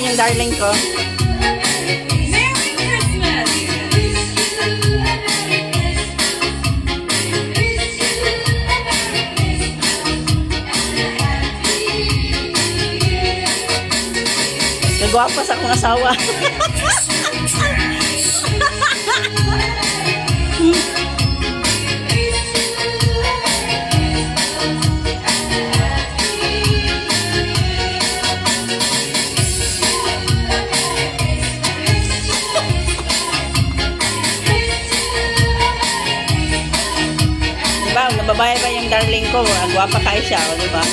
yung darling ko? Merry Christmas! Nagwapo sa akong asawa. Diba, nababae ba yung darling ko? Ang gwapa kayo siya, o diba?